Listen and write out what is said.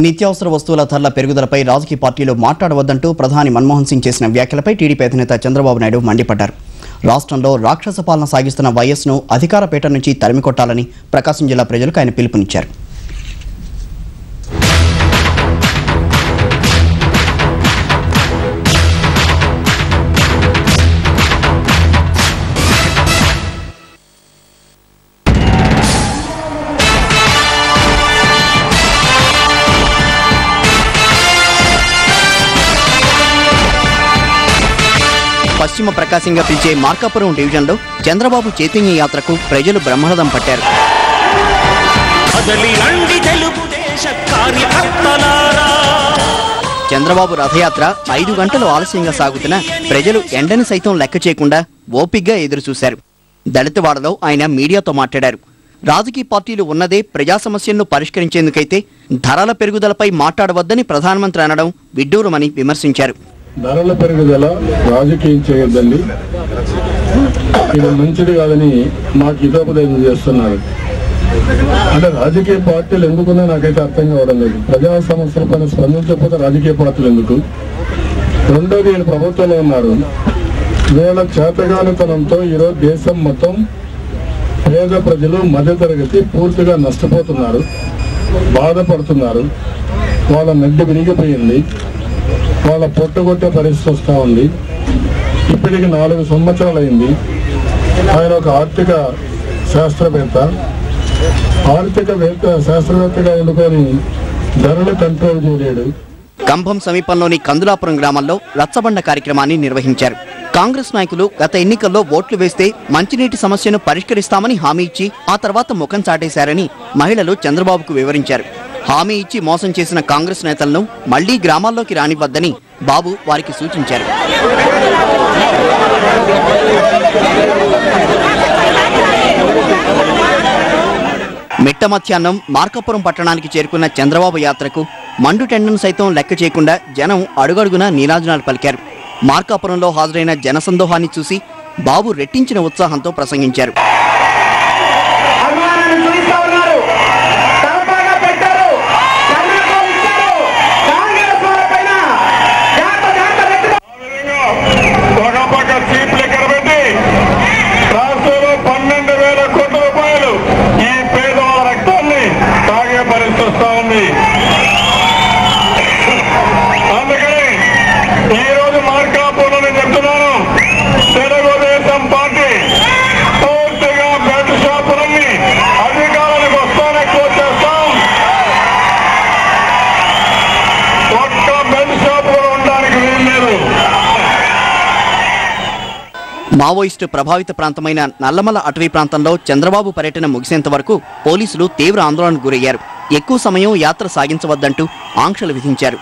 నిత్యావసర వస్తువుల ధరల పెరుగుదలపై రాజకీయ పార్టీలు మాట్లాడవద్దంటూ ప్రధాని మన్మోహన్ సింగ్ చేసిన వ్యాఖ్యలపై టీడీపీ అధినేత చంద్రబాబు నాయుడు మండిపడ్డారు. రాష్ట్రంలో రాక్షస పాలన సాగిస్తున్న వైఎస్ను అధికార పీఠం నుంచి తరిమికొట్టాలని ప్రకాశం జిల్లా ప్రజలకు ఆయన పిలుపునిచ్చారు. పశ్చిమ ప్రకాశంగా పిలిచే మార్కాపురం డివిజన్లో చంద్రబాబు చైతన్య యాత్రకు ప్రజలు బ్రహ్మరథం పట్టారు. చంద్రబాబు రథయాత్ర 5 గంటలు ఆలస్యంగా సాగుతున్న ప్రజలు ఎండని సైతం లెక్క చేయకుండా ఓపిగ్గా ఎదురుచూశారు. దళితవాడలో ఆయన మీడియాతో మాట్లాడారు. రాజకీయ పార్టీలు ఉన్నదే ప్రజా సమస్యలను పరిష్కరించేందుకైతే ధరల పెరుగుదలపై మాట్లాడవద్దని ప్రధానమంత్రి అనడం విడ్డూరమని విమర్శించారు. ధరల పెరుగుదల రాజకీయం చేయొద్దండి, ఇది మంచిది కాదని మాకు హితోపదేశం చేస్తున్నారు. అంటే రాజకీయ పార్టీలు ఎందుకున్నా నాకైతే అర్థం కావడం లేదు. ప్రజా సమస్యల పైన స్పందించకపోతే రాజకీయ పార్టీలు ఎందుకు? రెండోది, వీళ్ళు ప్రభుత్వంలో ఉన్నారు. వీళ్ళ చేతగానితనంతో ఈరోజు దేశం మొత్తం పేద ప్రజలు మధ్యతరగతి పూర్తిగా నష్టపోతున్నారు, బాధపడుతున్నారు. వాళ్ళ నడ్డి విరిగిపోయింది, వాళ్ళ పొట్టగొట్టే పరిస్థితి వస్తూ ఉంది. ఇప్పటికి 4 సంవత్సరాలు అయింది. ఆయన ఒక ఆర్థిక శాస్త్రవేత్తగా ఉండుకొని ధరలు కంట్రోల్ చేయలేడు. కంభం సమీపంలోని కందులాపురం గ్రామంలో రచ్చబండ కార్యక్రమాన్ని నిర్వహించారు. కాంగ్రెస్ నాయకులు గత ఎన్నికల్లో ఓట్లు వేస్తే మంచినీటి సమస్యను పరిష్కరిస్తామని హామీ ఇచ్చి ఆ తర్వాత ముఖం చాటేశారని మహిళలు చంద్రబాబుకు వివరించారు. హామీ ఇచ్చి మోసం చేసిన కాంగ్రెస్ నేతలను మళ్లీ గ్రామాల్లోకి రానివ్వద్దని బాబు వారికి సూచించారు. మిట్ట మధ్యాహ్నం మార్కాపురం పట్టణానికి చేరుకున్న చంద్రబాబు యాత్రకు మండుటెండను సైతం లెక్క చేయకుండా జనం అడుగడుగునా నీరాజనాలు పలికారు. మార్కాపురంలో హాజరైన జనసందోహాన్ని చూసి బాబు రెట్టించిన ఉత్సాహంతో ప్రసంగించారు. మావోయిస్టు ప్రభావిత ప్రాంతమైన నల్లమల అటవీ ప్రాంతంలో చంద్రబాబు పర్యటన ముగిసేంత వరకు పోలీసులు తీవ్ర ఆందోళనకు గురయ్యారు. ఎక్కువ సమయం యాత్ర సాగించవద్దంటూ ఆంక్షలు విధించారు.